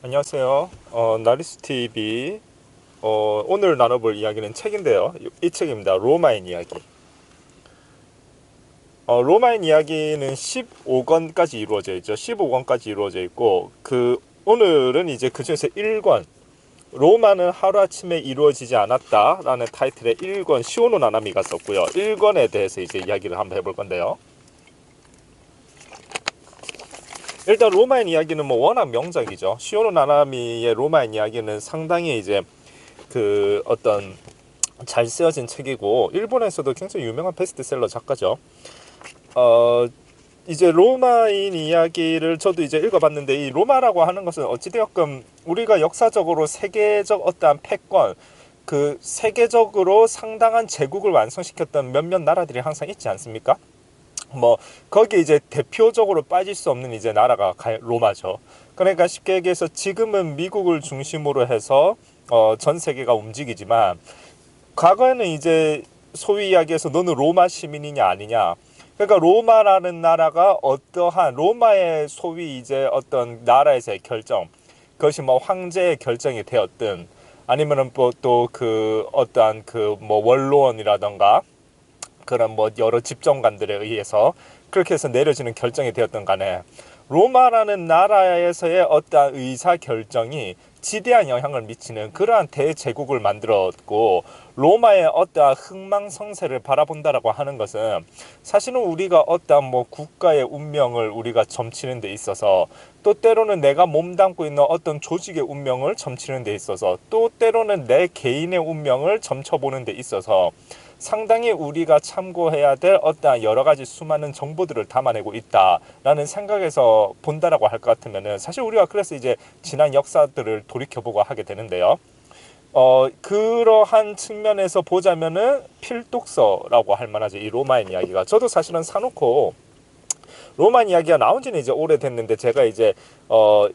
안녕하세요. 나리스TV. 오늘 나눠볼 이야기는 책인데요. 이 책입니다. 로마인 이야기. 로마인 이야기는 15권까지 이루어져 있죠. 15권까지 이루어져 있고, 오늘은 이제 그 중에서 1권, 로마는 하루아침에 이루어지지 않았다라는 타이틀의 1권 시오노 나나미가 썼고요. 1권에 대해서 이제 이야기를 한번 해볼 건데요. 일단 로마인 이야기는 뭐 워낙 명작이죠. 시오노 나나미의 로마인 이야기는 상당히 이제 어떤 잘 쓰여진 책이고, 일본에서도 굉장히 유명한 베스트셀러 작가죠. 이제 로마인 이야기를 저도 이제 읽어봤는데, 이 로마라고 하는 것은 어찌되었건 우리가 역사적으로 세계적 어떠한 패권, 세계적으로 상당한 제국을 완성시켰던 몇몇 나라들이 항상 있지 않습니까? 뭐 거기 이제 대표적으로 빠질 수 없는 이제 나라가 로마죠. 그러니까 쉽게 얘기해서 지금은 미국을 중심으로 해서 전 세계가 움직이지만, 과거에는 이제 소위 이야기해서 너는 로마 시민이냐 아니냐. 그러니까 로마라는 나라가 어떠한 로마의 소위 이제 어떤 나라에서의 결정, 그것이 뭐 황제의 결정이 되었든 아니면은 또 어떠한 뭐 원로원이라던가 그런 뭐 여러 집정관들에 의해서 그렇게 해서 내려지는 결정이 되었던 간에, 로마라는 나라에서의 어떠한 의사 결정이 지대한 영향을 미치는 그러한 대제국을 만들었고, 로마의 어떠한 흥망성쇠를 바라본다라고 하는 것은 사실은 우리가 어떠한 뭐 국가의 운명을 우리가 점치는 데 있어서, 또 때로는 내가 몸담고 있는 어떤 조직의 운명을 점치는 데 있어서, 또 때로는 내 개인의 운명을 점쳐보는 데 있어서 상당히 우리가 참고해야 될 어떠한 여러 가지 수많은 정보들을 담아내고 있다라는 생각에서 본다라고 할 것 같으면은, 사실 우리가 그래서 이제 지난 역사들을 돌이켜보고 하게 되는데요. 그러한 측면에서 보자면은 필독서라고 할 만하죠. 이 로마인 이야기가. 저도 사실은 사놓고 로마인 이야기가 나온 지는 이제 오래됐는데, 제가 이제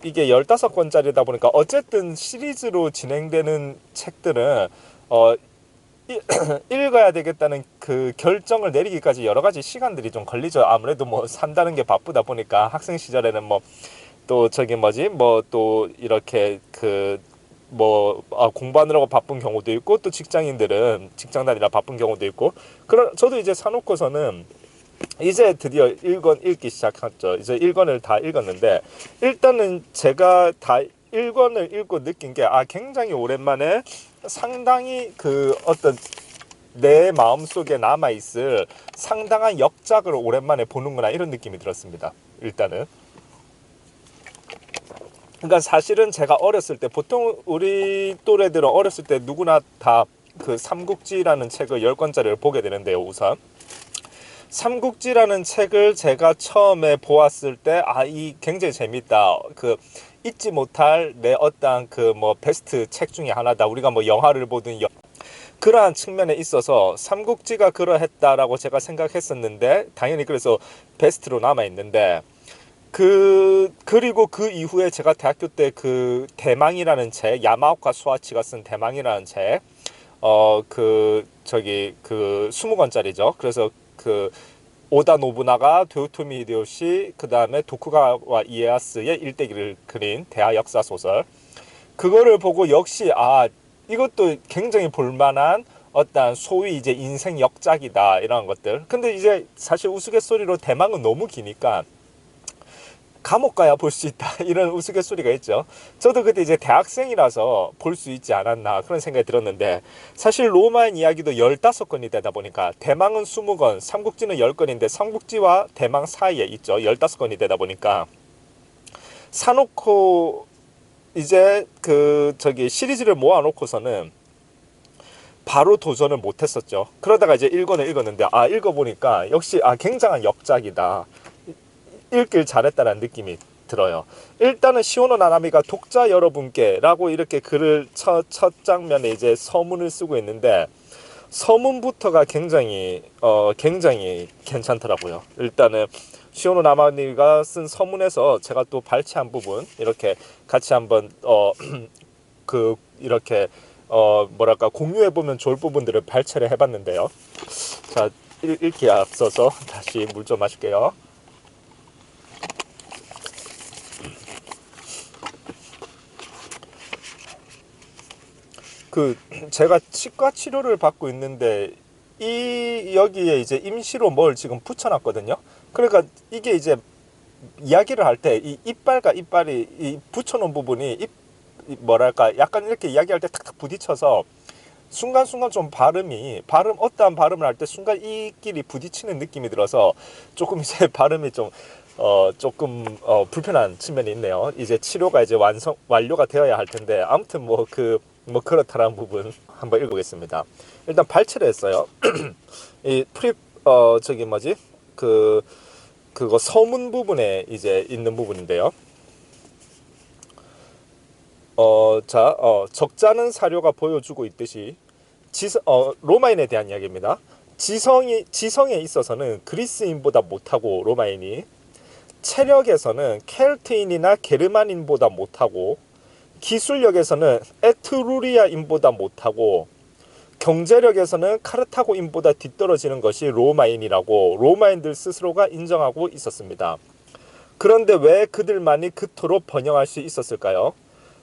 이게 15권짜리다 보니까 어쨌든 시리즈로 진행되는 책들은 어, 읽어야 되겠다는 그 결정을 내리기까지 여러 가지 시간들이 좀 걸리죠. 아무래도 뭐 산다는 게 바쁘다 보니까, 학생 시절에는 뭐 또 저기 뭐지 뭐 또 이렇게 공부하느라고 바쁜 경우도 있고, 또 직장인들은 직장 다니라 바쁜 경우도 있고. 그런 저도 이제 사놓고서는 이제 드디어 1권 읽기 시작했죠. 이제 1권을 다 읽었는데, 일단은 제가 다 1권을 읽고 느낀 게, 굉장히 오랜만에 상당히 어떤 내 마음속에 남아있을 상당한 역작을 오랜만에 보는구나, 이런 느낌이 들었습니다. 일단은. 그러니까 사실은 제가 어렸을 때, 보통 우리 또래들은 어렸을 때 누구나 다 삼국지라는 책을 10권짜리를 보게 되는데요. 우선 삼국지라는 책을 제가 처음에 보았을 때, 이 굉장히 재밌다. 잊지 못할 내 어떠한 뭐 베스트 책 중에 하나다. 우리가 뭐 영화를 보든 그러한 측면에 있어서 삼국지가 그러했다라고 제가 생각했었는데, 당연히 그래서 베스트로 남아 있는데, 그리고 그 이후에 제가 대학교 때 대망이라는 책, 야마오카 수아치가 쓴 대망이라는 책, 20권짜리죠. 그래서 오다 노부나가, 도요토미 히데요시, 그 다음에 도쿠가와 이에야스의 일대기를 그린 대하 역사 소설, 그거를 보고 역시 이것도 굉장히 볼만한 어떤 소위 이제 인생 역작이다, 이런 것들. 근데 이제 사실 우스갯소리로 대망은 너무 기니까 감옥 가야 볼 수 있다, 이런 우스갯소리가 있죠. 저도 그때 이제 대학생이라서 볼 수 있지 않았나, 그런 생각이 들었는데, 사실 로마인 이야기도 15권이 되다 보니까, 대망은 20권, 삼국지는 10권인데 삼국지와 대망 사이에 있죠. 15권이 되다 보니까 사놓고 이제 시리즈를 모아놓고서는 바로 도전을 못했었죠. 그러다가 이제 1권을 읽었는데, 읽어보니까 역시 굉장한 역작이다, 읽길 잘했다는 느낌이 들어요. 일단은 시오노 나나미가 독자 여러분께 라고 이렇게 글을 첫 장면에 이제 서문을 쓰고 있는데, 서문부터가 굉장히 괜찮더라고요. 일단은 시오노 나나미가 쓴 서문에서 제가 또 발췌한 부분 이렇게 같이 한번 이렇게 뭐랄까 공유해 보면 좋을 부분들을 발췌를 해봤는데요. 자, 읽기에 앞서서 다시 물 좀 마실게요. 그 제가 치과 치료를 받고 있는데 여기에 이제 임시로 뭘 지금 붙여놨거든요. 그러니까 이게 이제 이야기를 할 때 이 이빨과 이빨이 이 붙여놓은 부분이 뭐랄까 약간 이렇게 이야기할 때 탁탁 부딪혀서 순간순간 좀 어떠한 발음을 할 때 순간 이 끼리 부딪히는 느낌이 들어서 조금 이제 발음이 좀 조금 불편한 측면이 있네요. 이제 치료가 이제 완료가 되어야 할 텐데 아무튼 뭐 그렇다라는 부분 한번 읽어보겠습니다. 일단 발치를 했어요. 이 저기 뭐지 그거 서문 부분에 이제 있는 부분인데요. 적잖은 사료가 보여주고 있듯이 로마인에 대한 이야기입니다. 지성에 있어서는 그리스인보다 못하고 로마인이, 체력에서는 켈트인이나 게르만인보다 못하고, 기술력에서는 에트루리아인보다 못하고, 경제력에서는 카르타고인보다 뒤떨어지는 것이 로마인이라고 로마인들 스스로가 인정하고 있었습니다. 그런데 왜 그들만이 그토록 번영할 수 있었을까요?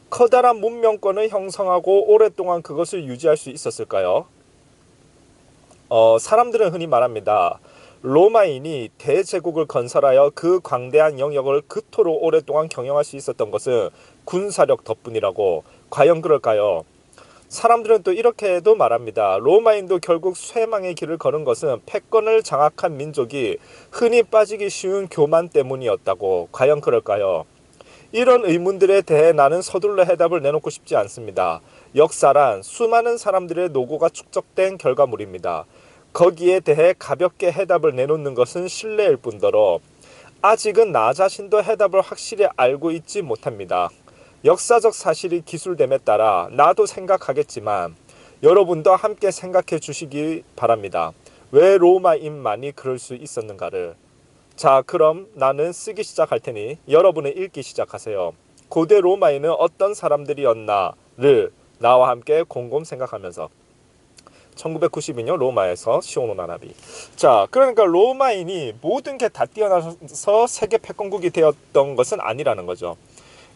커다란 문명권을 형성하고 오랫동안 그것을 유지할 수 있었을까요? 사람들은 흔히 말합니다. 로마인이 대제국을 건설하여 그 광대한 영역을 그토록 오랫동안 경영할 수 있었던 것은 군사력 덕분이라고. 과연 그럴까요? 사람들은 또 이렇게도 말합니다. 로마인도 결국 쇠망의 길을 걸은 것은 패권을 장악한 민족이 흔히 빠지기 쉬운 교만 때문이었다고. 과연 그럴까요? 이런 의문들에 대해 나는 서둘러 해답을 내놓고 싶지 않습니다. 역사란 수많은 사람들의 노고가 축적된 결과물입니다. 거기에 대해 가볍게 해답을 내놓는 것은 실례일 뿐더러 아직은 나 자신도 해답을 확실히 알고 있지 못합니다. 역사적 사실이 기술됨에 따라 나도 생각하겠지만 여러분도 함께 생각해 주시기 바랍니다. 왜 로마인만이 그럴 수 있었는가를. 자, 그럼 나는 쓰기 시작할 테니 여러분은 읽기 시작하세요. 고대 로마인은 어떤 사람들이었나를 나와 함께 곰곰 생각하면서. 1992년 로마에서 시오노 나나비. 자, 그러니까 로마인이 모든 게 다 뛰어나서 세계 패권국이 되었던 것은 아니라는 거죠.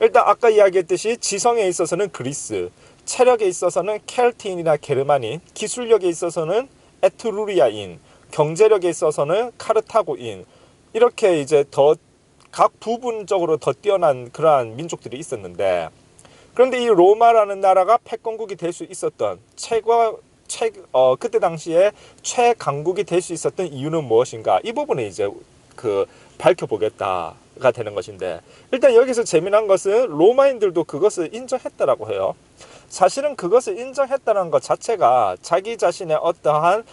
일단 아까 이야기했듯이 지성에 있어서는 그리스, 체력에 있어서는 켈트인이나 게르만인, 기술력에 있어서는 에트루리아인, 경제력에 있어서는 카르타고인, 이렇게 이제 각 부분적으로 더 뛰어난 그러한 민족들이 있었는데, 그런데 이 로마라는 나라가 패권국이 될 수 있었던 그때 당시에 최강국이 될 수 있었던 이유는 무엇인가? 이 부분에 이제 밝혀보겠다가 되는 것인데, 일단 여기서 재미난 것은 로마인들도 그것을 인정했다라고 해요. 사실은 그것을 인정했다는 것 자체가 자기 자신의 어떠한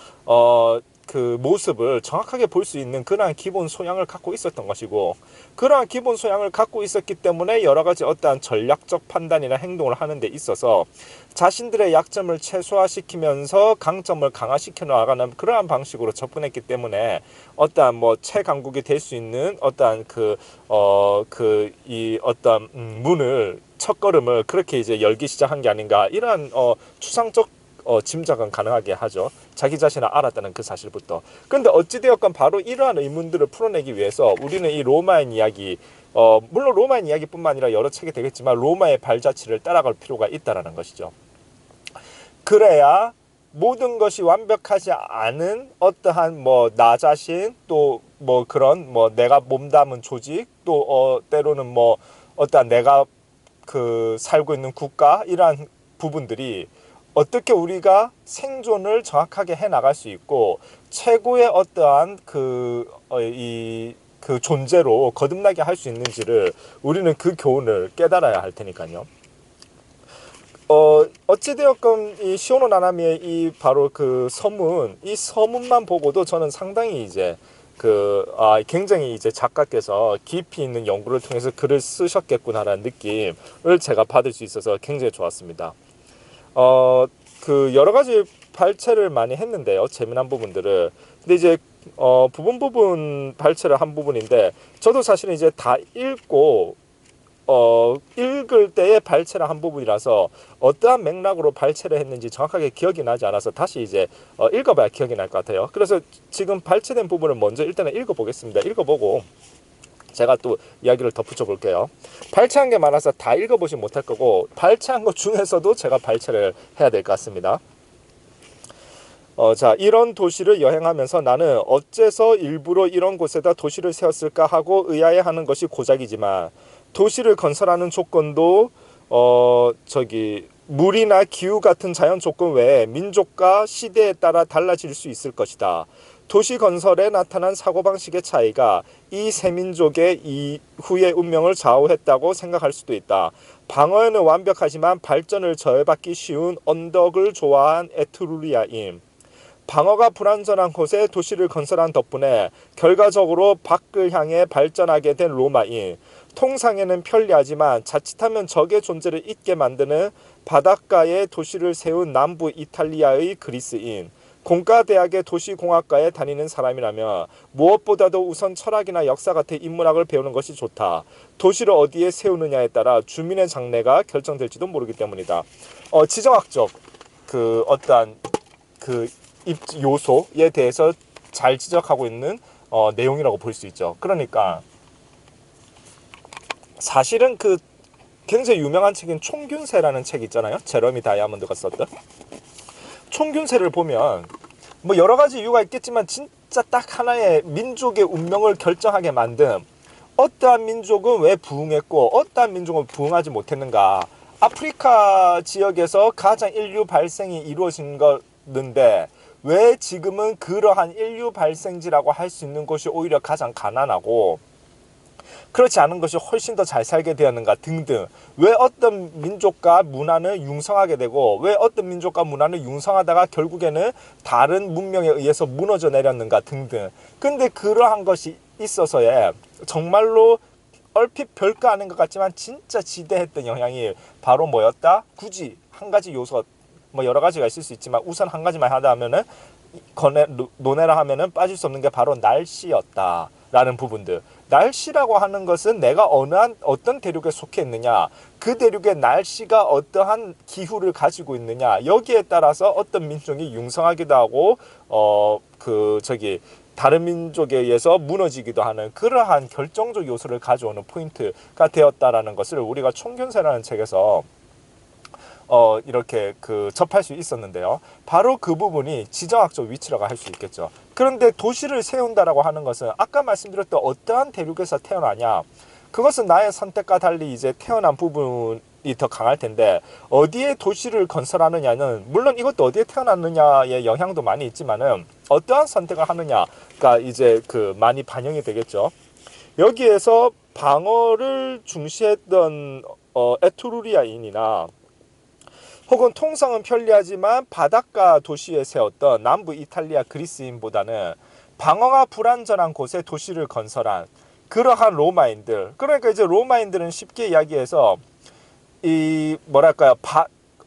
그 모습을 정확하게 볼 수 있는 그러한 기본 소양을 갖고 있었던 것이고, 그러한 기본 소양을 갖고 있었기 때문에 여러 가지 어떠한 전략적 판단이나 행동을 하는 데 있어서 자신들의 약점을 최소화시키면서 강점을 강화시켜 나가는 그러한 방식으로 접근했기 때문에 어떠한 최강국이 될 수 있는 어떠한 어떠한 문을, 첫걸음을 그렇게 이제 열기 시작한 게 아닌가, 이러한 추상적 짐작은 가능하게 하죠. 자기 자신을 알았다는 그 사실부터. 그런데 어찌되었건 바로 이러한 의문들을 풀어내기 위해서 우리는 이 로마인 이야기, 물론 로마인 이야기뿐만 아니라 여러 책이 되겠지만 로마의 발자취를 따라갈 필요가 있다는 것이죠. 그래야 모든 것이 완벽하지 않은 어떠한 나 자신, 또 그런 내가 몸담은 조직, 또 때로는 어떠한 내가 살고 있는 국가, 이러한 부분들이 어떻게 우리가 생존을 정확하게 해 나갈 수 있고 최고의 어떠한 그 존재로 거듭나게 할 수 있는지를 우리는 그 교훈을 깨달아야 할 테니까요. 어찌되었건 이 시오노 나나미의 이 바로 그 서문, 이 서문만 보고도 저는 상당히 이제 굉장히 이제 작가께서 깊이 있는 연구를 통해서 글을 쓰셨겠구나라는 느낌을 제가 받을 수 있어서 굉장히 좋았습니다. 여러 가지 발췌를 많이 했는데요. 재미난 부분들을. 근데 이제 부분 발췌를 한 부분인데, 저도 사실은 이제 다 읽고 읽을 때에 발췌를 한 부분이라서 어떠한 맥락으로 발췌를 했는지 정확하게 기억이 나지 않아서 다시 이제 읽어봐야 기억이 날 것 같아요. 그래서 지금 발췌된 부분을 먼저 일단은 읽어보겠습니다. 읽어보고 제가 또 이야기를 덧붙여 볼게요. 발췌한 게 많아서 다 읽어보지 못할 거고, 발췌한 것 중에서도 제가 발췌를 해야 될 것 같습니다. 자, 이런 도시를 여행하면서 나는 어째서 일부러 이런 곳에다 도시를 세웠을까 하고 의아해하는 것이 고작이지만, 도시를 건설하는 조건도 물이나 기후 같은 자연 조건 외에 민족과 시대에 따라 달라질 수 있을 것이다. 도시 건설에 나타난 사고방식의 차이가 이 세 민족의 이후의 운명을 좌우했다고 생각할 수도 있다. 방어에는 완벽하지만 발전을 저해받기 쉬운 언덕을 좋아한 에트루리아임. 방어가 불완전한 곳에 도시를 건설한 덕분에 결과적으로 밖을 향해 발전하게 된 로마인. 통상에는 편리하지만 자칫하면 적의 존재를 잊게 만드는 바닷가에 도시를 세운 남부 이탈리아의 그리스인. 공과대학의 도시공학과에 다니는 사람이라면 무엇보다도 우선 철학이나 역사 같은 인문학을 배우는 것이 좋다. 도시를 어디에 세우느냐에 따라 주민의 장래가 결정될지도 모르기 때문이다. 지정학적 어떠한 요소에 대해서 잘 지적하고 있는 내용이라고 볼 수 있죠. 그러니까 사실은 굉장히 유명한 책인 총균세라는 책 있잖아요. 제러미 다이아몬드가 썼던. 총균세를 보면 뭐 여러 가지 이유가 있겠지만 진짜 딱 하나의 민족의 운명을 결정하게 만든, 어떠한 민족은 왜 부흥했고 어떠한 민족은 부흥하지 못했는가. 아프리카 지역에서 가장 인류 발생이 이루어진 건데 왜 지금은 그러한 인류 발생지라고 할 수 있는 곳이 오히려 가장 가난하고 그렇지 않은 것이 훨씬 더 잘 살게 되었는가 등등. 왜 어떤 민족과 문화는 융성하게 되고 왜 어떤 민족과 문화는 융성하다가 결국에는 다른 문명에 의해서 무너져 내렸는가 등등. 근데 그러한 것이 있어서에 정말로 얼핏 별거 아닌 것 같지만 진짜 지대했던 영향이 바로 뭐였다? 굳이 한 가지 요소, 뭐 여러 가지가 있을 수 있지만 우선 한 가지만 하다 하면은 논해라 하면은 빠질 수 없는 게 바로 날씨였다라는 부분들. 날씨라고 하는 것은 내가 어떤 대륙에 속해 있느냐, 그 대륙의 날씨가 어떠한 기후를 가지고 있느냐, 여기에 따라서 어떤 민족이 융성하기도 하고 다른 민족에 의해서 무너지기도 하는 그러한 결정적 요소를 가져오는 포인트가 되었다라는 것을 우리가 총균세라는 책에서 이렇게 접할 수 있었는데요. 바로 그 부분이 지정학적 위치라고 할 수 있겠죠. 그런데 도시를 세운다라고 하는 것은 아까 말씀드렸던 어떠한 대륙에서 태어나냐, 그것은 나의 선택과 달리 이제 태어난 부분이 더 강할 텐데, 어디에 도시를 건설하느냐는 물론 이것도 어디에 태어났느냐의 영향도 많이 있지만은 어떠한 선택을 하느냐가 이제 많이 반영이 되겠죠. 여기에서 방어를 중시했던 에트루리아인이나 혹은 통상은 편리하지만 바닷가 도시에 세웠던 남부 이탈리아 그리스인보다는 방어가 불완전한 곳에 도시를 건설한 그러한 로마인들. 그러니까 이제 로마인들은 쉽게 이야기해서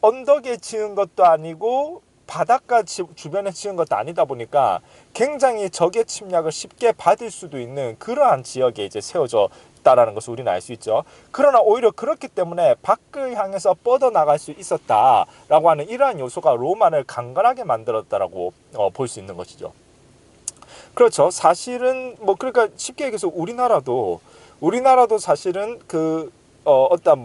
언덕에 지은 것도 아니고 바닷가 주변에 지은 것도 아니다 보니까 굉장히 적의 침략을 쉽게 받을 수도 있는 그러한 지역에 이제 세워져 있다라는 것을 우리는 알 수 있죠. 그러나 오히려 그렇기 때문에 밖을 향해서 뻗어나갈 수 있었다라고 하는 이러한 요소가 로마를 강건하게 만들었다라고 볼 수 있는 것이죠. 그렇죠. 사실은 그러니까 쉽게 얘기해서 우리나라도 사실은 어떤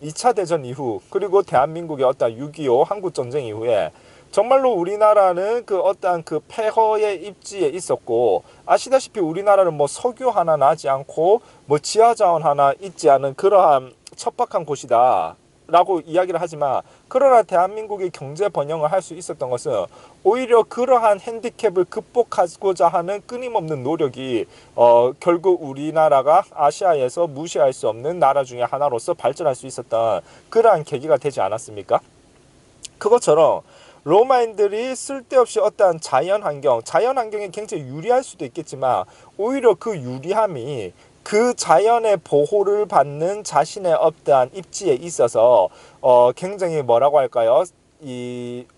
2차 대전 이후 그리고 대한민국의 어떤 6.25 한국전쟁 이후에 정말로 우리나라는 어떠한 폐허의 입지에 있었고, 아시다시피 우리나라는 석유 하나 나지 않고 지하자원 하나 있지 않은 그러한 척박한 곳이다 라고 이야기를 하지만, 그러나 대한민국이 경제 번영을 할 수 있었던 것은 오히려 그러한 핸디캡을 극복하고자 하는 끊임없는 노력이 결국 우리나라가 아시아에서 무시할 수 없는 나라 중에 하나로서 발전할 수 있었던 그러한 계기가 되지 않았습니까? 그것처럼 로마인들이 쓸데없이 어떠한 자연환경에 굉장히 유리할 수도 있겠지만 오히려 그 유리함이 그 자연의 보호를 받는 자신의 어떠한 입지에 있어서 굉장히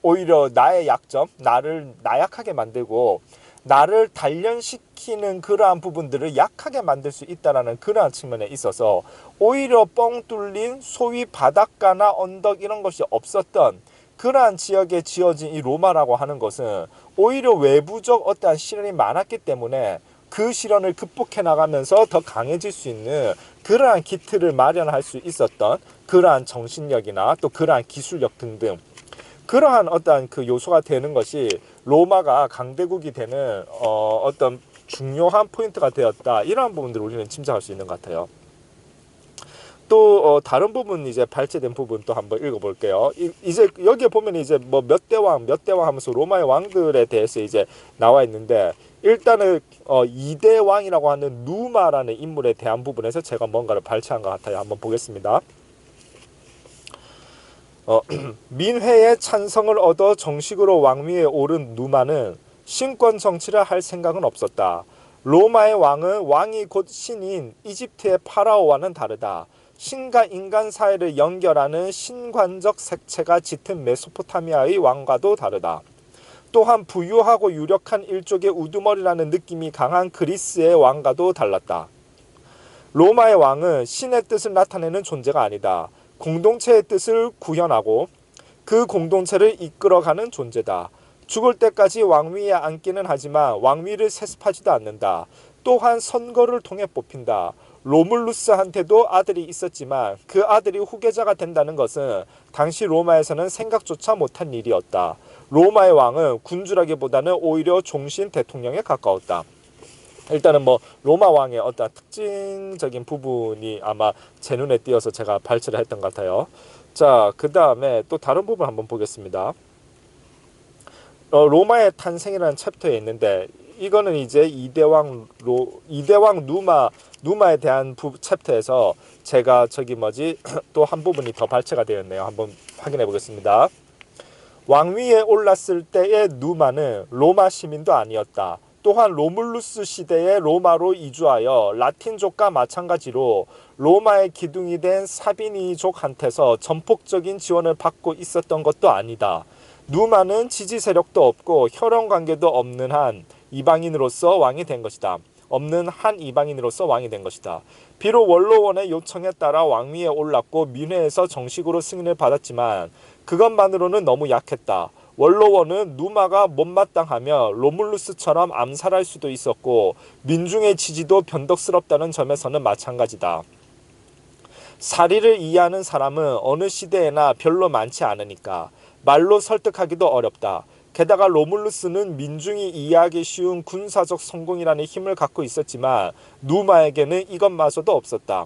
오히려 나의 약점, 나를 나약하게 만들고 나를 단련시키는 그러한 부분들을 약하게 만들 수 있다는 그러한 측면에 있어서 오히려 뻥 뚫린 소위 바닷가나 언덕 이런 것이 없었던 그러한 지역에 지어진 이 로마라고 하는 것은 오히려 외부적 어떠한 시련이 많았기 때문에 그 시련을 극복해 나가면서 더 강해질 수 있는 그러한 기틀을 마련할 수 있었던 그러한 정신력이나 또 그러한 기술력 등등, 그러한 어떠한 그 요소가 되는 것이 로마가 강대국이 되는 어떤 중요한 포인트가 되었다. 이러한 부분들을 우리는 짐작할 수 있는 것 같아요. 또 다른 부분, 이제 발췌된 부분 또 한번 읽어볼게요. 이제 여기에 보면 이제 뭐 몇 대왕 하면서 로마의 왕들에 대해서 이제 나와 있는데, 일단은 2대 왕이라고 하는 누마라는 인물에 대한 부분에서 제가 뭔가를 발췌한 것 같아요. 한번 보겠습니다. 민회의 찬성을 얻어 정식으로 왕위에 오른 누마는 신권 정치를 할 생각은 없었다. 로마의 왕은 왕이 곧 신인 이집트의 파라오와는 다르다. 신과 인간 사이를 연결하는 신관적 색채가 짙은 메소포타미아의 왕과도 다르다. 또한 부유하고 유력한 일족의 우두머리라는 느낌이 강한 그리스의 왕과도 달랐다. 로마의 왕은 신의 뜻을 나타내는 존재가 아니다. 공동체의 뜻을 구현하고 그 공동체를 이끌어가는 존재다. 죽을 때까지 왕위에 앉기는 하지만 왕위를 세습하지도 않는다. 또한 선거를 통해 뽑힌다. 로물루스한테도 아들이 있었지만 그 아들이 후계자가 된다는 것은 당시 로마에서는 생각조차 못한 일이었다. 로마의 왕은 군주라기보다는 오히려 종신 대통령에 가까웠다. 일단은 뭐 로마 왕의 어떤 특징적인 부분이 아마 제 눈에 띄어서 제가 발췌를 했던 것 같아요. 자, 그 다음에 또 다른 부분 한번 보겠습니다. 로마의 탄생이라는 챕터에 있는데, 이거는 이제 이대왕 누마에 대한 챕터에서 제가 또 한 부분이 더 발췌가 되어 있네요. 한번 확인해 보겠습니다. 왕위에 올랐을 때의 누마는 로마 시민도 아니었다. 또한 로물루스 시대에 로마로 이주하여 라틴족과 마찬가지로 로마의 기둥이 된 사비니족한테서 전폭적인 지원을 받고 있었던 것도 아니다. 누마는 지지 세력도 없고 혈연 관계도 없는 한 이방인으로서 왕이 된 것이다. 비록 원로원의 요청에 따라 왕위에 올랐고 민회에서 정식으로 승인을 받았지만 그것만으로는 너무 약했다. 원로원은 누마가 못마땅하며 로물루스처럼 암살할 수도 있었고 민중의 지지도 변덕스럽다는 점에서는 마찬가지다. 사리를 이해하는 사람은 어느 시대에나 별로 많지 않으니까 말로 설득하기도 어렵다. 게다가 로물루스는 민중이 이해하기 쉬운 군사적 성공이라는 힘을 갖고 있었지만 누마에게는 이것마저도 없었다.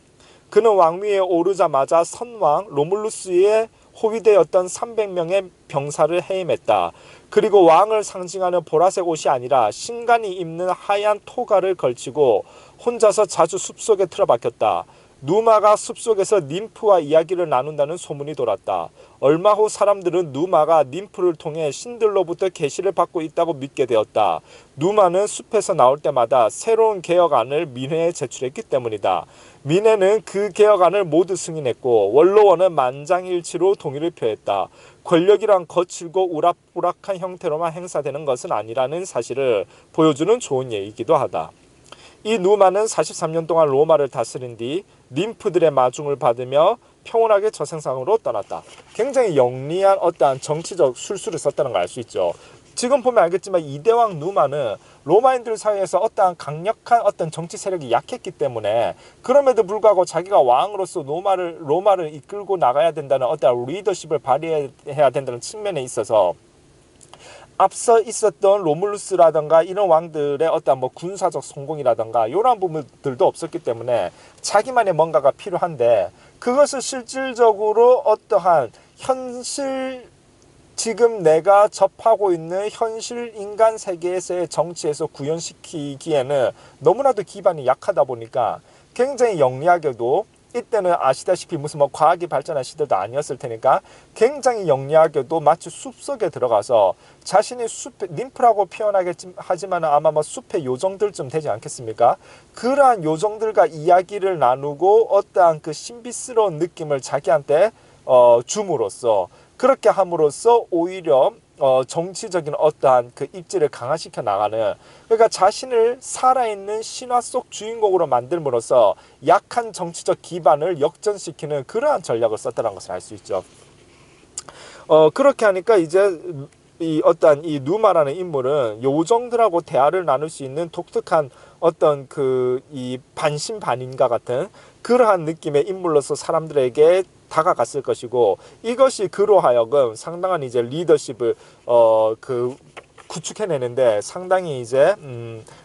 그는 왕위에 오르자마자 선왕 로물루스의 호위대였던 300명의 병사를 해임했다. 그리고 왕을 상징하는 보라색 옷이 아니라 신관이 입는 하얀 토가를 걸치고 혼자서 자주 숲속에 틀어박혔다. 누마가 숲속에서 님프와 이야기를 나눈다는 소문이 돌았다. 얼마 후 사람들은 누마가 님프를 통해 신들로부터 계시를 받고 있다고 믿게 되었다. 누마는 숲에서 나올 때마다 새로운 개혁안을 민회에 제출했기 때문이다. 민회는 그 개혁안을 모두 승인했고 원로원은 만장일치로 동의를 표했다. 권력이란 거칠고 우락부락한 형태로만 행사되는 것은 아니라는 사실을 보여주는 좋은 예이기도 하다. 이 누마는 43년 동안 로마를 다스린 뒤 님프들의 마중을 받으며 평온하게 저 세상으로 떠났다. 굉장히 영리한 어떠한 정치적 술수를 썼다는 걸 알 수 있죠. 지금 보면 알겠지만 이대왕 누마는 로마인들 사이에서 어떠한 강력한 어떤 정치 세력이 약했기 때문에 그럼에도 불구하고 자기가 왕으로서 로마를 이끌고 나가야 된다는 어떠한 리더십을 발휘해야 된다는 측면에 있어서 앞서 있었던 로물루스라든가 이런 왕들의 어떤 뭐 군사적 성공이라든가 이런 부분들도 없었기 때문에 자기만의 뭔가가 필요한데 그것을 실질적으로 어떠한 현실 지금 내가 접하고 있는 현실 인간 세계에서의 정치에서 구현시키기에는 너무나도 기반이 약하다 보니까 굉장히 영리하게도 이때는 아시다시피 무슨 뭐 과학이 발전한 시대도 아니었을 테니까 굉장히 영리하게도 마치 숲속에 들어가서 자신이 숲에 님프라고 표현하지만 아마 뭐 숲의 요정들쯤 되지 않겠습니까? 그러한 요정들과 이야기를 나누고 어떠한 그 신비스러운 느낌을 자기한테 줌으로써 그렇게 함으로써 오히려 정치적인 어떠한 그 입지를 강화시켜 나가는, 그러니까 자신을 살아있는 신화 속 주인공으로 만들므로써 약한 정치적 기반을 역전시키는 그러한 전략을 썼다는 것을 알 수 있죠. 그렇게 하니까 이제 이 누마라는 인물은 요정들하고 대화를 나눌 수 있는 독특한 어떤 이 반신반인과 같은 그러한 느낌의 인물로서 사람들에게 다가갔을 것이고, 이것이 그로 하여금 상당한 이제 리더십을 구축해내는데 상당히 이제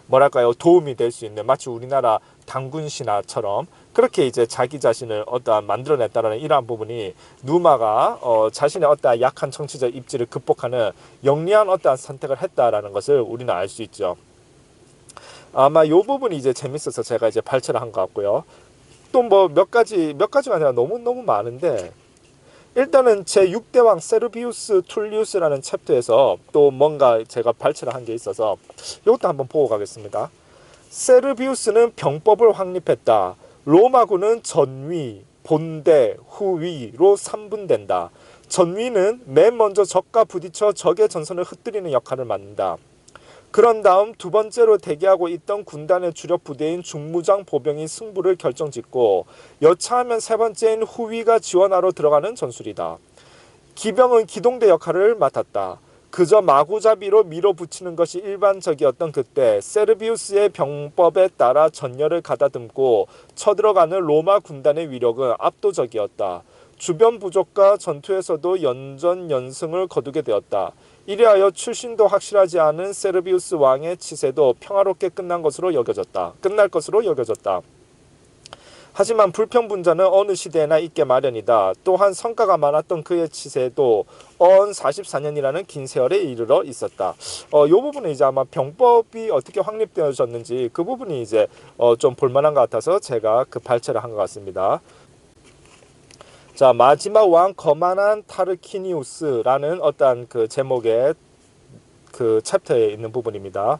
뭐랄까요, 도움이 될 수 있는, 마치 우리나라 당군 신화처럼 그렇게 이제 자기 자신을 어떠한 만들어냈다라는 이러한 부분이 누마가 자신의 어떠한 약한 정치적 입지를 극복하는 영리한 어떠한 선택을 했다라는 것을 우리는 알 수 있죠. 아마 이 부분이 이제 재밌어서 제가 이제 발췌를 한 것 같고요. 또 뭐 몇 가지가 아니라 너무 많은데, 일단은 제6대왕 세르비우스 툴리우스라는 챕터에서 또 뭔가 제가 발췌를 한 게 있어서 이것도 한번 보고 가겠습니다. 세르비우스는 병법을 확립했다. 로마군은 전위, 본대, 후위로 3분된다. 전위는 맨 먼저 적과 부딪혀 적의 전선을 흩뜨리는 역할을 맡는다. 그런 다음 두 번째로 대기하고 있던 군단의 주력 부대인 중무장 보병이 승부를 결정짓고, 여차하면 세 번째인 후위가 지원하러 들어가는 전술이다. 기병은 기동대 역할을 맡았다. 그저 마구잡이로 밀어붙이는 것이 일반적이었던 그때 세르비우스의 병법에 따라 전열을 가다듬고 쳐들어가는 로마 군단의 위력은 압도적이었다. 주변 부족과 전투에서도 연전연승을 거두게 되었다. 이리하여 출신도 확실하지 않은 세르비우스 왕의 치세도 평화롭게 끝날 것으로 여겨졌다. 하지만 불평분자는 어느 시대에나 있게 마련이다. 또한 성과가 많았던 그의 치세도 언 44년이라는 긴 세월에 이르러 있었다. 이 부분은 이제 아마 병법이 어떻게 확립되어졌는지 그 부분이 이제 좀 볼만한 것 같아서 제가 그 발췌를 한 것 같습니다. 자, 마지막 왕 거만한 타르키니우스라는 어떤 그 제목의 그 챕터에 있는 부분입니다.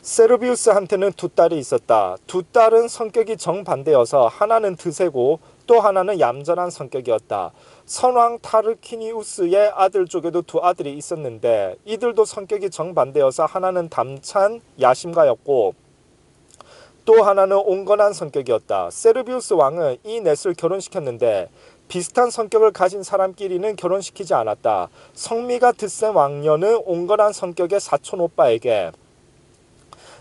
세르비우스한테는 두 딸이 있었다. 두 딸은 성격이 정반대여서 하나는 드세고 또 하나는 얌전한 성격이었다. 선왕 타르키니우스의 아들 쪽에도 두 아들이 있었는데 이들도 성격이 정반대여서 하나는 담찬 야심가였고 또 하나는 온건한 성격이었다. 세르비우스 왕은 이 넷을 결혼시켰는데 비슷한 성격을 가진 사람끼리는 결혼시키지 않았다. 성미가 드센 왕녀는 온건한 성격의 사촌오빠에게,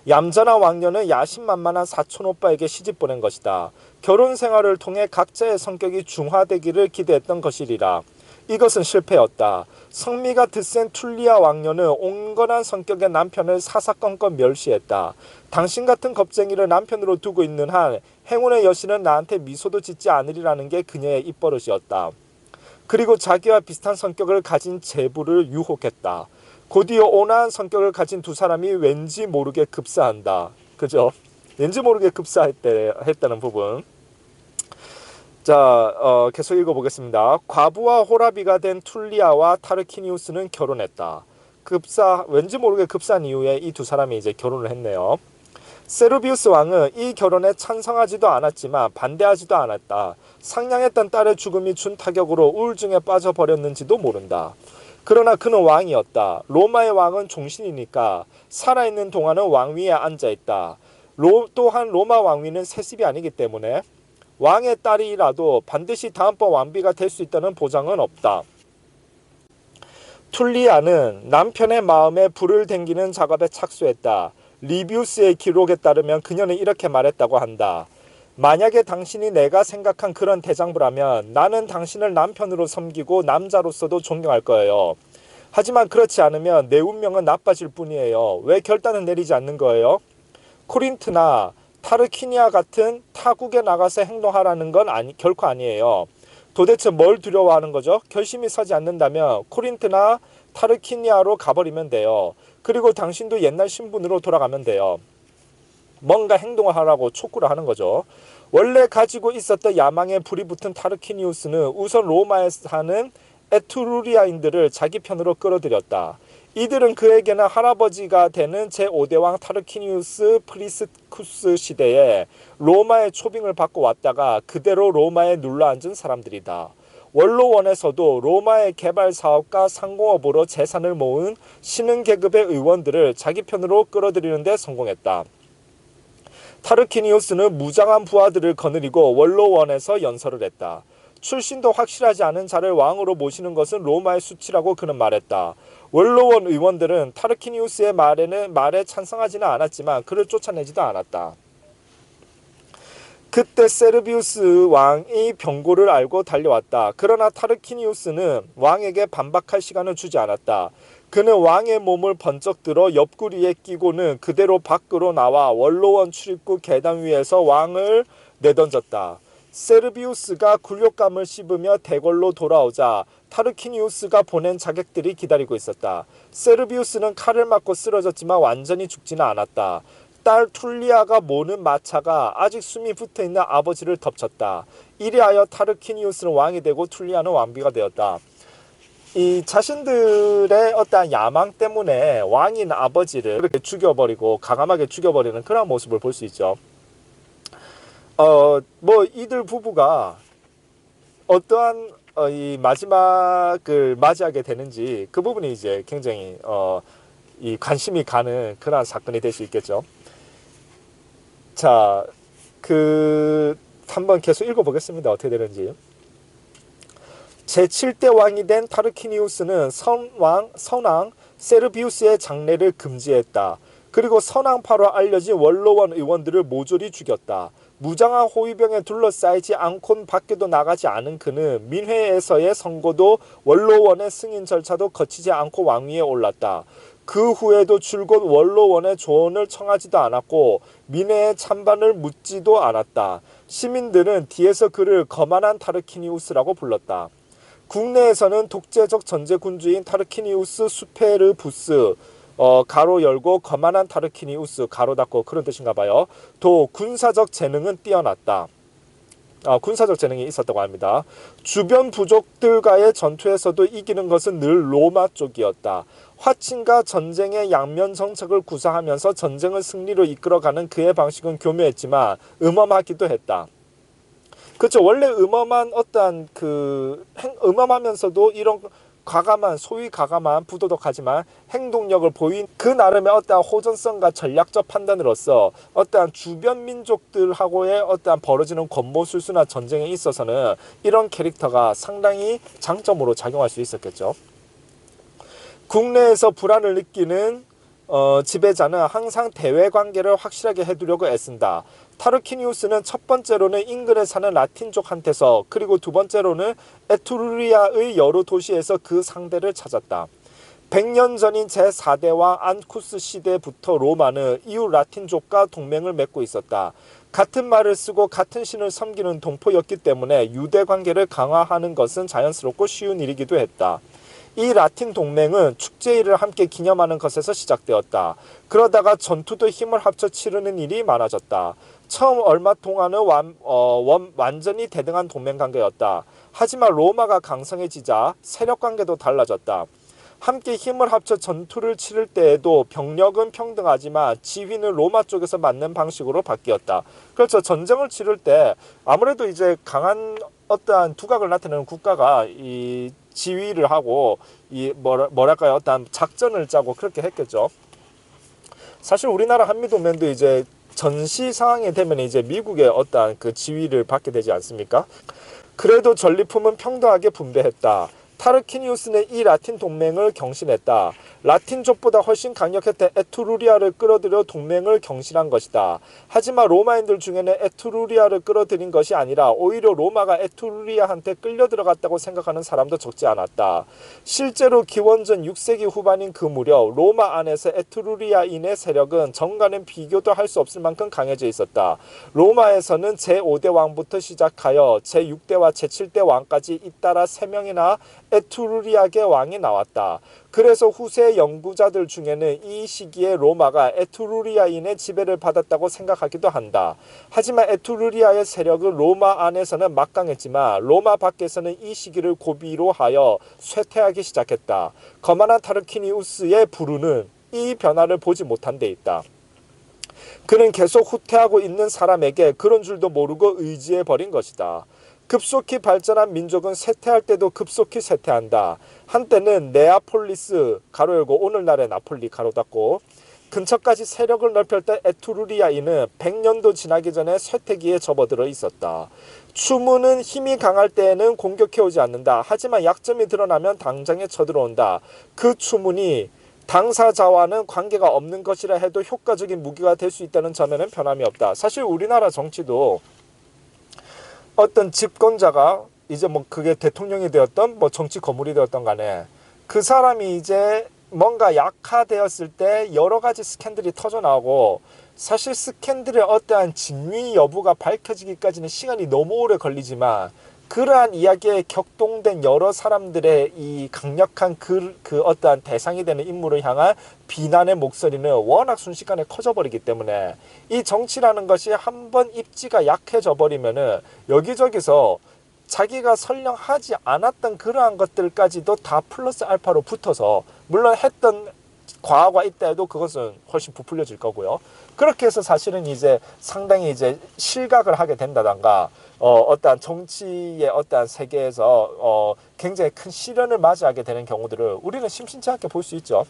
얌전한 왕녀는 야심만만한 사촌오빠에게 시집 보낸 것이다. 결혼 생활을 통해 각자의 성격이 중화되기를 기대했던 것이리라. 이것은 실패였다. 성미가 드센 툴리아 왕녀는 온건한 성격의 남편을 사사건건 멸시했다. 당신 같은 겁쟁이를 남편으로 두고 있는 한 행운의 여신은 나한테 미소도 짓지 않으리라는 게 그녀의 입버릇이었다. 그리고 자기와 비슷한 성격을 가진 제부를 유혹했다. 곧이어 온화한 성격을 가진 두 사람이 왠지 모르게 급사한다. 그죠? 왠지 모르게 급사했다는 부분. 자, 계속 읽어보겠습니다. 과부와 호라비가 된 툴리아와 타르키니우스는 결혼했다. 왠지 모르게 급사한 이후에 이 두 사람이 이제 결혼을 했네요. 세르비우스 왕은 이 결혼에 찬성하지도 않았지만 반대하지도 않았다. 상냥했던 딸의 죽음이 준 타격으로 우울증에 빠져버렸는지도 모른다. 그러나 그는 왕이었다. 로마의 왕은 종신이니까 살아있는 동안은 왕위에 앉아있다. 또한 로마 왕위는 세습이 아니기 때문에 왕의 딸이라도 반드시 다음번 왕비가 될 수 있다는 보장은 없다. 툴리아는 남편의 마음에 불을 댕기는 작업에 착수했다. 리비우스의 기록에 따르면 그녀는 이렇게 말했다고 한다. 만약에 당신이 내가 생각한 그런 대장부라면 나는 당신을 남편으로 섬기고 남자로서도 존경할 거예요. 하지만 그렇지 않으면 내 운명은 나빠질 뿐이에요. 왜 결단을 내리지 않는 거예요? 코린트나 타르키니아 같은 타국에 나가서 행동하라는 건 결코 아니에요. 도대체 뭘 두려워하는 거죠? 결심이 서지 않는다면 코린트나 타르키니아로 가버리면 돼요. 그리고 당신도 옛날 신분으로 돌아가면 돼요. 뭔가 행동을 하라고 촉구를 하는 거죠. 원래 가지고 있었던 야망에 불이 붙은 타르키니우스는 우선 로마에 사는 에투루리아인들을 자기 편으로 끌어들였다. 이들은 그에게는 할아버지가 되는 제5대왕 타르키니우스 프리스쿠스 시대에 로마의 초빙을 받고 왔다가 그대로 로마에 눌러앉은 사람들이다. 원로원에서도 로마의 개발 사업과 상공업으로 재산을 모은 신흥 계급의 의원들을 자기 편으로 끌어들이는 데 성공했다. 타르키니우스는 무장한 부하들을 거느리고 원로원에서 연설을 했다. 출신도 확실하지 않은 자를 왕으로 모시는 것은 로마의 수치라고 그는 말했다. 원로원 의원들은 타르키니우스의 말에 찬성하지는 않았지만 그를 쫓아내지도 않았다. 그때 세르비우스 왕이 병고를 알고 달려왔다. 그러나 타르키니우스는 왕에게 반박할 시간을 주지 않았다. 그는 왕의 몸을 번쩍 들어 옆구리에 끼고는 그대로 밖으로 나와 원로원 출입구 계단 위에서 왕을 내던졌다. 세르비우스가 굴욕감을 씹으며 대궐로 돌아오자 타르키니우스가 보낸 자객들이 기다리고 있었다. 세르비우스는 칼을 맞고 쓰러졌지만 완전히 죽지는 않았다. 딸 툴리아가 모는 마차가 아직 숨이 붙어있는 아버지를 덮쳤다. 이리하여 타르키니우스는 왕이 되고 툴리아는 왕비가 되었다. 이 자신들의 어떠한 야망 때문에 왕인 아버지를 그렇게 죽여버리고 강함하게 죽여버리는 그런 모습을 볼 수 있죠. 뭐 이들 부부가 어떠한 이 마지막을 맞이하게 되는지 그 부분이 이제 굉장히 이 관심이 가는 그러한 사건이 될 수 있겠죠. 자, 한번 계속 읽어보겠습니다. 어떻게 되는지. 제7대 왕이 된 타르키니우스는 선왕 세르비우스의 장례를 금지했다. 그리고 선왕파로 알려진 원로원 의원들을 모조리 죽였다. 무장한 호위병에 둘러싸이지 않곤 밖에도 나가지 않은 그는 민회에서의 선고도 원로원의 승인 절차도 거치지 않고 왕위에 올랐다. 그 후에도 줄곧 원로원의 조언을 청하지도 않았고 민회의 찬반을 묻지도 않았다. 시민들은 뒤에서 그를 거만한 타르키니우스라고 불렀다. 국내에서는 독재적 전제군주인 타르키니우스 수페르부스 가로 열고 거만한 타르키니우스 가로 닫고 그런 뜻인가 봐요. 또 군사적 재능은 뛰어났다. 군사적 재능이 있었다고 합니다. 주변 부족들과의 전투에서도 이기는 것은 늘 로마 쪽이었다. 화친과 전쟁의 양면 정책을 구사하면서 전쟁을 승리로 이끌어가는 그의 방식은 교묘했지만 음험하기도 했다. 그렇죠. 원래 음험한 어떠한 음험하면서도 이런 소위 과감한 부도덕하지만 행동력을 보인 그 나름의 어떠한 호전성과 전략적 판단으로서 어떠한 주변 민족들하고의 어떠한 벌어지는 권모술수나 전쟁에 있어서는 이런 캐릭터가 상당히 장점으로 작용할 수 있었겠죠. 국내에서 불안을 느끼는 지배자는 항상 대외관계를 확실하게 해두려고 애쓴다. 타르키니우스는 첫 번째로는 인근에 사는 라틴족한테서 그리고 두 번째로는 에투르리아의 여러 도시에서 그 상대를 찾았다. 100년 전인 제4대 왕 안쿠스 시대부터 로마는 이웃 라틴족과 동맹을 맺고 있었다. 같은 말을 쓰고 같은 신을 섬기는 동포였기 때문에 유대 관계를 강화하는 것은 자연스럽고 쉬운 일이기도 했다. 이 라틴 동맹은 축제일을 함께 기념하는 것에서 시작되었다. 그러다가 전투도 힘을 합쳐 치르는 일이 많아졌다. 처음 얼마 동안은 완전히 대등한 동맹관계였다. 하지만 로마가 강성해지자 세력관계도 달라졌다. 함께 힘을 합쳐 전투를 치를 때에도 병력은 평등하지만 지휘는 로마 쪽에서 맡는 방식으로 바뀌었다. 그렇죠. 전쟁을 치를 때 아무래도 이제 강한 어떠한 두각을 나타내는 국가가 이 지휘를 하고 이 뭐랄까요, 어떤 작전을 짜고 그렇게 했겠죠. 사실 우리나라 한미동맹도 이제 전시 상황이 되면 이제 미국의 어떠한 그 지휘를 받게 되지 않습니까? 그래도 전리품은 평등하게 분배했다. 타르키니우스는 이 라틴 동맹을 경신했다. 라틴족보다 훨씬 강력했던 에투루리아를 끌어들여 동맹을 경신한 것이다. 하지만 로마인들 중에는 에투루리아를 끌어들인 것이 아니라 오히려 로마가 에투루리아한테 끌려 들어갔다고 생각하는 사람도 적지 않았다. 실제로 기원전 6세기 후반인 그 무렵 로마 안에서 에투루리아인의 세력은 전과는 비교도 할 수 없을 만큼 강해져 있었다. 로마에서는 제5대 왕부터 시작하여 제6대와 제7대 왕까지 잇따라 3명이나 에투루리아계 왕이 나왔다. 그래서 후세 연구자들 중에는 이 시기에 로마가 에투루리아인의 지배를 받았다고 생각하기도 한다. 하지만 에투루리아의 세력은 로마 안에서는 막강했지만 로마 밖에서는 이 시기를 고비로 하여 쇠퇴하기 시작했다. 거만한 타르키니우스의 부르는 이 변화를 보지 못한 데 있다. 그는 계속 후퇴하고 있는 사람에게 그런 줄도 모르고 의지해버린 것이다. 급속히 발전한 민족은 쇠퇴할 때도 급속히 쇠퇴한다. 한때는 네아폴리스 가로 열고 오늘날의 나폴리 가로 닫고 근처까지 세력을 넓혔던 에투루리아인은 100년도 지나기 전에 쇠퇴기에 접어들어 있었다. 추문은 힘이 강할 때에는 공격해오지 않는다. 하지만 약점이 드러나면 당장에 쳐들어온다. 그 추문이 당사자와는 관계가 없는 것이라 해도 효과적인 무기가 될 수 있다는 점에는 변함이 없다. 사실 우리나라 정치도 어떤 집권자가 이제 뭐 그게 대통령이 되었던 뭐 정치 거물이 되었던 간에 그 사람이 이제 뭔가 약화되었을 때 여러 가지 스캔들이 터져 나오고, 사실 스캔들의 어떠한 진위 여부가 밝혀지기까지는 시간이 너무 오래 걸리지만 그러한 이야기에 격동된 여러 사람들의 이 강력한 그 어떠한 대상이 되는 인물을 향한 비난의 목소리는 워낙 순식간에 커져버리기 때문에 이 정치라는 것이 한번 입지가 약해져 버리면은 여기저기서 자기가 설령 하지 않았던 그러한 것들까지도 다 플러스 알파로 붙어서, 물론 했던 과거가 있다 해도 그것은 훨씬 부풀려질 거고요. 그렇게 해서 사실은 이제 상당히 이제 실각을 하게 된다던가, 어떠한 정치의 어떠한 세계에서 굉장히 큰 시련을 맞이하게 되는 경우들을 우리는 심심치 않게 볼 수 있죠.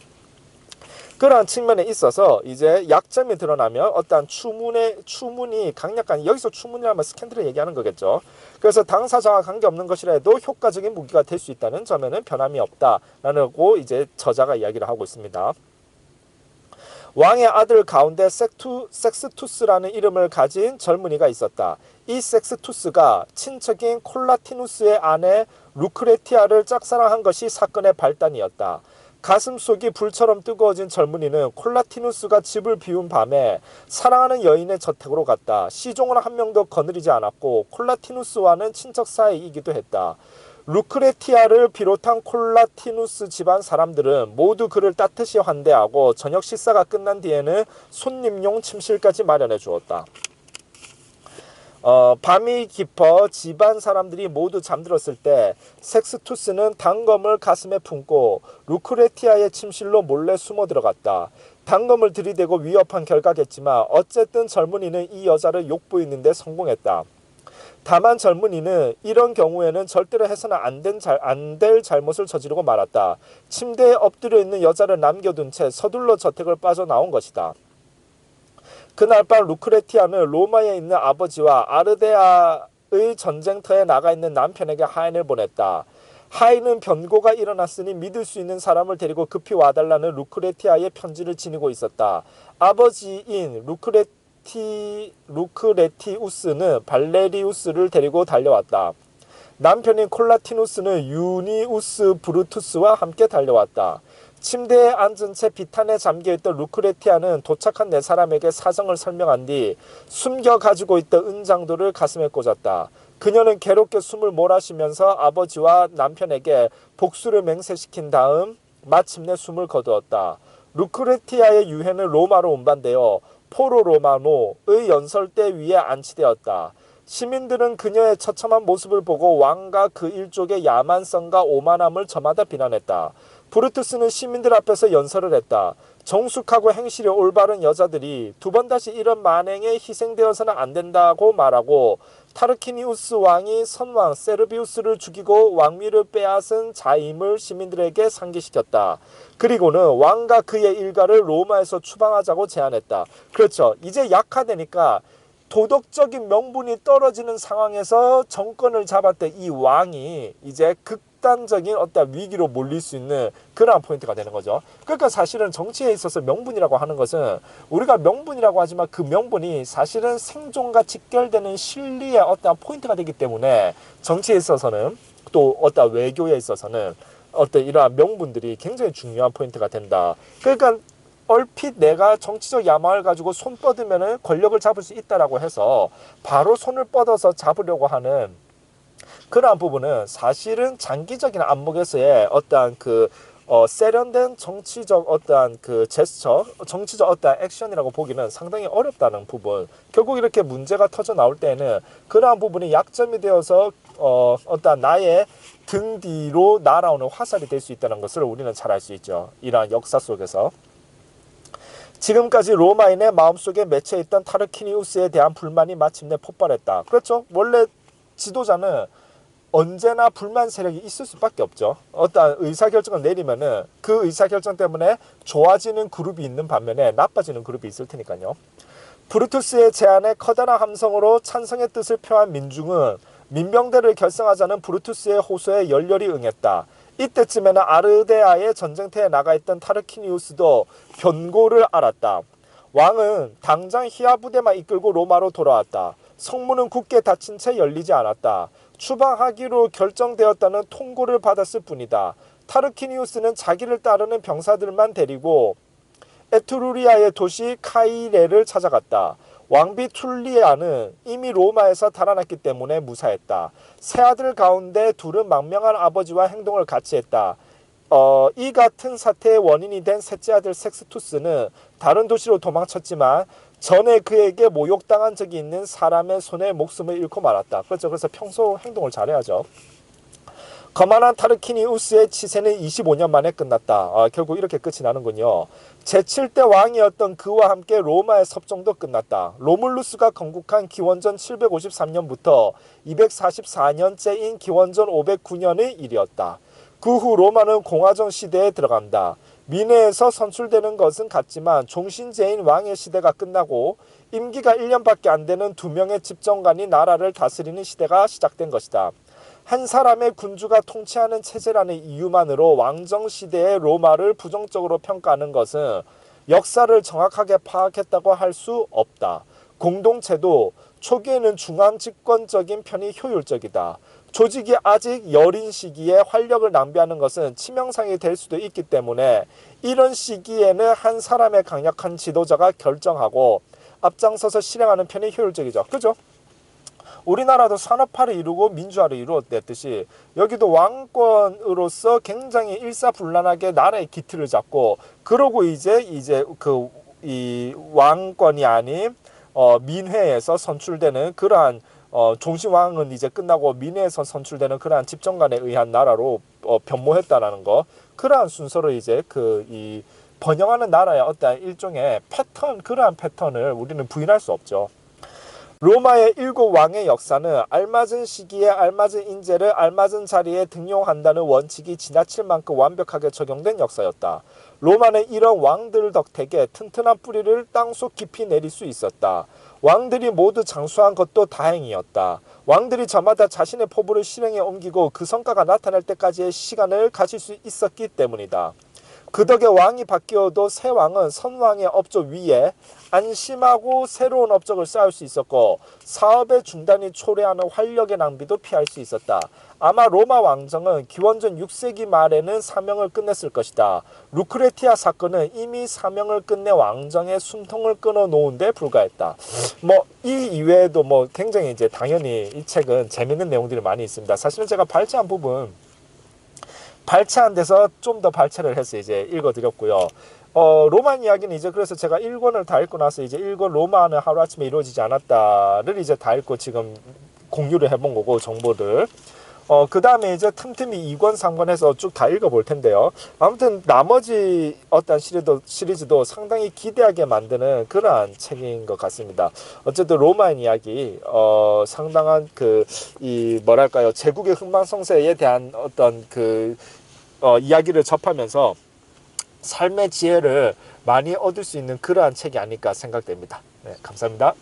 그러한 측면에 있어서 이제 약점이 드러나면 어떠한 추문이 강력한, 여기서 추문이라면 스캔들을 얘기하는 거겠죠. 그래서 당사자와 관계없는 것이라 해도 효과적인 무기가 될 수 있다는 점에는 변함이 없다라고 이제 저자가 이야기를 하고 있습니다. 왕의 아들 가운데 섹스투스라는 이름을 가진 젊은이가 있었다. 이 섹스투스가 친척인 콜라티누스의 아내 루크레티아를 짝사랑한 것이 사건의 발단이었다. 가슴속이 불처럼 뜨거워진 젊은이는 콜라티누스가 집을 비운 밤에 사랑하는 여인의 저택으로 갔다. 시종은 한 명도 거느리지 않았고 콜라티누스와는 친척 사이이기도 했다. 루크레티아를 비롯한 콜라티누스 집안 사람들은 모두 그를 따뜻이 환대하고 저녁 식사가 끝난 뒤에는 손님용 침실까지 마련해 주었다. 밤이 깊어 집안 사람들이 모두 잠들었을 때 섹스투스는 단검을 가슴에 품고 루크레티아의 침실로 몰래 숨어 들어갔다. 단검을 들이대고 위협한 결과겠지만 어쨌든 젊은이는 이 여자를 욕보이는 데 성공했다. 다만 젊은이는 이런 경우에는 절대로 해서는 안 될 잘못을 저지르고 말았다. 침대에 엎드려 있는 여자를 남겨둔 채 서둘러 저택을 빠져나온 것이다. 그날 밤 루크레티아는 로마에 있는 아버지와 아르데아의 전쟁터에 나가 있는 남편에게 하인을 보냈다. 하인은 변고가 일어났으니 믿을 수 있는 사람을 데리고 급히 와달라는 루크레티아의 편지를 지니고 있었다. 아버지인 루크레티우스는 발레리우스를 데리고 달려왔다. 남편인 콜라티누스는 유니우스 브루투스와 함께 달려왔다. 침대에 앉은 채 비탄에 잠겨있던 루크레티아는 도착한 네 사람에게 사정을 설명한 뒤 숨겨 가지고 있던 은장도를 가슴에 꽂았다. 그녀는 괴롭게 숨을 몰아쉬면서 아버지와 남편에게 복수를 맹세시킨 다음 마침내 숨을 거두었다. 루크레티아의 유해는 로마로 운반되어 포로 로마노의 연설대 위에 안치되었다. 시민들은 그녀의 처참한 모습을 보고 왕과 그 일족의 야만성과 오만함을 저마다 비난했다. 브루투스는 시민들 앞에서 연설을 했다. 정숙하고 행실이 올바른 여자들이 두 번 다시 이런 만행에 희생되어서는 안 된다고 말하고, 타르키니우스 왕이 선왕 세르비우스를 죽이고 왕위를 빼앗은 자임을 시민들에게 상기시켰다. 그리고는 왕과 그의 일가를 로마에서 추방하자고 제안했다. 그렇죠. 이제 약화되니까 도덕적인 명분이 떨어지는 상황에서 정권을 잡았던 이 왕이 이제 극단적인 어떤 위기로 몰릴 수 있는 그러한 포인트가 되는 거죠. 그러니까 사실은 정치에 있어서 명분이라고 하는 것은, 우리가 명분이라고 하지만 그 명분이 사실은 생존과 직결되는 실리의 어떤 포인트가 되기 때문에 정치에 있어서는, 또 어떤 외교에 있어서는 어떤 이러한 명분들이 굉장히 중요한 포인트가 된다. 그러니까 얼핏 내가 정치적 야망을 가지고 손 뻗으면 권력을 잡을 수 있다라고 해서 바로 손을 뻗어서 잡으려고 하는 그러한 부분은 사실은 장기적인 안목에서의 어떠한 세련된 정치적 어떠한 제스처, 정치적 어떠한 액션이라고 보기는 상당히 어렵다는 부분. 결국 이렇게 문제가 터져 나올 때는 그러한 부분이 약점이 되어서 어떠한 나의 등 뒤로 날아오는 화살이 될 수 있다는 것을 우리는 잘 알 수 있죠. 이러한 역사 속에서. 지금까지 로마인의 마음속에 맺혀있던 타르키니우스에 대한 불만이 마침내 폭발했다. 그렇죠. 원래 지도자는 언제나 불만 세력이 있을 수밖에 없죠. 어떤 의사결정을 내리면은 그 의사결정 때문에 좋아지는 그룹이 있는 반면에 나빠지는 그룹이 있을 테니까요. 브루투스의 제안에 커다란 함성으로 찬성의 뜻을 표한 민중은 민병대를 결성하자는 브루투스의 호소에 열렬히 응했다. 이때쯤에는 아르데아의 전쟁터에 나가 있던 타르키니우스도 변고를 알았다. 왕은 당장 히야 부대만 이끌고 로마로 돌아왔다. 성문은 굳게 닫힌 채 열리지 않았다. 추방하기로 결정되었다는 통고를 받았을 뿐이다. 타르키니우스는 자기를 따르는 병사들만 데리고 에트루리아의 도시 카이레를 찾아갔다. 왕비 툴리아는 이미 로마에서 달아났기 때문에 무사했다. 세 아들 가운데 둘은 망명한 아버지와 행동을 같이 했다. 이 같은 사태의 원인이 된 셋째 아들 섹스투스는 다른 도시로 도망쳤지만 전에 그에게 모욕당한 적이 있는 사람의 손에 목숨을 잃고 말았다. 그렇죠. 그래서 평소 행동을 잘해야죠. 거만한 타르키니우스의 치세는 25년 만에 끝났다. 결국 이렇게 끝이 나는군요. 제7대 왕이었던 그와 함께 로마의 섭정도 끝났다. 로물루스가 건국한 기원전 753년부터 244년째인 기원전 509년의 일이었다. 그 후 로마는 공화정 시대에 들어간다. 미네에서 선출되는 것은 같지만 종신제인 왕의 시대가 끝나고 임기가 1년밖에 안 되는 두 명의 집정관이 나라를 다스리는 시대가 시작된 것이다. 한 사람의 군주가 통치하는 체제라는 이유만으로 왕정시대의 로마를 부정적으로 평가하는 것은 역사를 정확하게 파악했다고 할 수 없다. 공동체도 초기에는 중앙집권적인 편이 효율적이다. 조직이 아직 여린 시기에 활력을 낭비하는 것은 치명상이 될 수도 있기 때문에 이런 시기에는 한 사람의 강력한 지도자가 결정하고 앞장서서 실행하는 편이 효율적이죠. 그죠? 우리나라도 산업화를 이루고 민주화를 이루었듯이 여기도 왕권으로서 굉장히 일사불란하게 나라의 기틀을 잡고 그러고 이제 이 왕권이 아닌 민회에서 선출되는 그러한 종신왕은 이제 끝나고 민회에서 선출되는 그러한 집정관에 의한 나라로 변모했다라는 거, 그러한 순서로 이제 이 번영하는 나라의 어떤 일종의 패턴, 그러한 패턴을 우리는 부인할 수 없죠. 로마의 7왕의 역사는 알맞은 시기에 알맞은 인재를 알맞은 자리에 등용한다는 원칙이 지나칠 만큼 완벽하게 적용된 역사였다. 로마는 이런 왕들 덕택에 튼튼한 뿌리를 땅속 깊이 내릴 수 있었다. 왕들이 모두 장수한 것도 다행이었다. 왕들이 저마다 자신의 포부를 실행에 옮기고 그 성과가 나타날 때까지의 시간을 가질 수 있었기 때문이다. 그 덕에 왕이 바뀌어도 새 왕은 선왕의 업적 위에 안심하고 새로운 업적을 쌓을 수 있었고 사업의 중단이 초래하는 활력의 낭비도 피할 수 있었다. 아마 로마 왕정은 기원전 6세기 말에는 사명을 끝냈을 것이다. 루크레티아 사건은 이미 사명을 끝내 왕정의 숨통을 끊어놓은 데 불과했다. 이 이외에도 굉장히 이제 당연히 이 책은 재밌는 내용들이 많이 있습니다. 사실은 제가 발췌한 부분 발췌한 데서 좀 더 발췌를 해서 이제 읽어드렸고요. 로만 이야기는 이제 그래서 제가 1권을 다 읽고 나서 이제 1권 로마는 하루아침에 이루어지지 않았다를 이제 다 읽고 지금 공유를 해본 거고, 정보를. 그 다음에 이제 틈틈이 2권, 3권 해서 쭉 다 읽어볼 텐데요. 아무튼 나머지 어떤 시리즈도 상당히 기대하게 만드는 그러한 책인 것 같습니다. 어쨌든 로마인 이야기, 상당한 뭐랄까요, 제국의 흥망성쇠에 대한 어떤 이야기를 접하면서 삶의 지혜를 많이 얻을 수 있는 그러한 책이 아닐까 생각됩니다. 네, 감사합니다.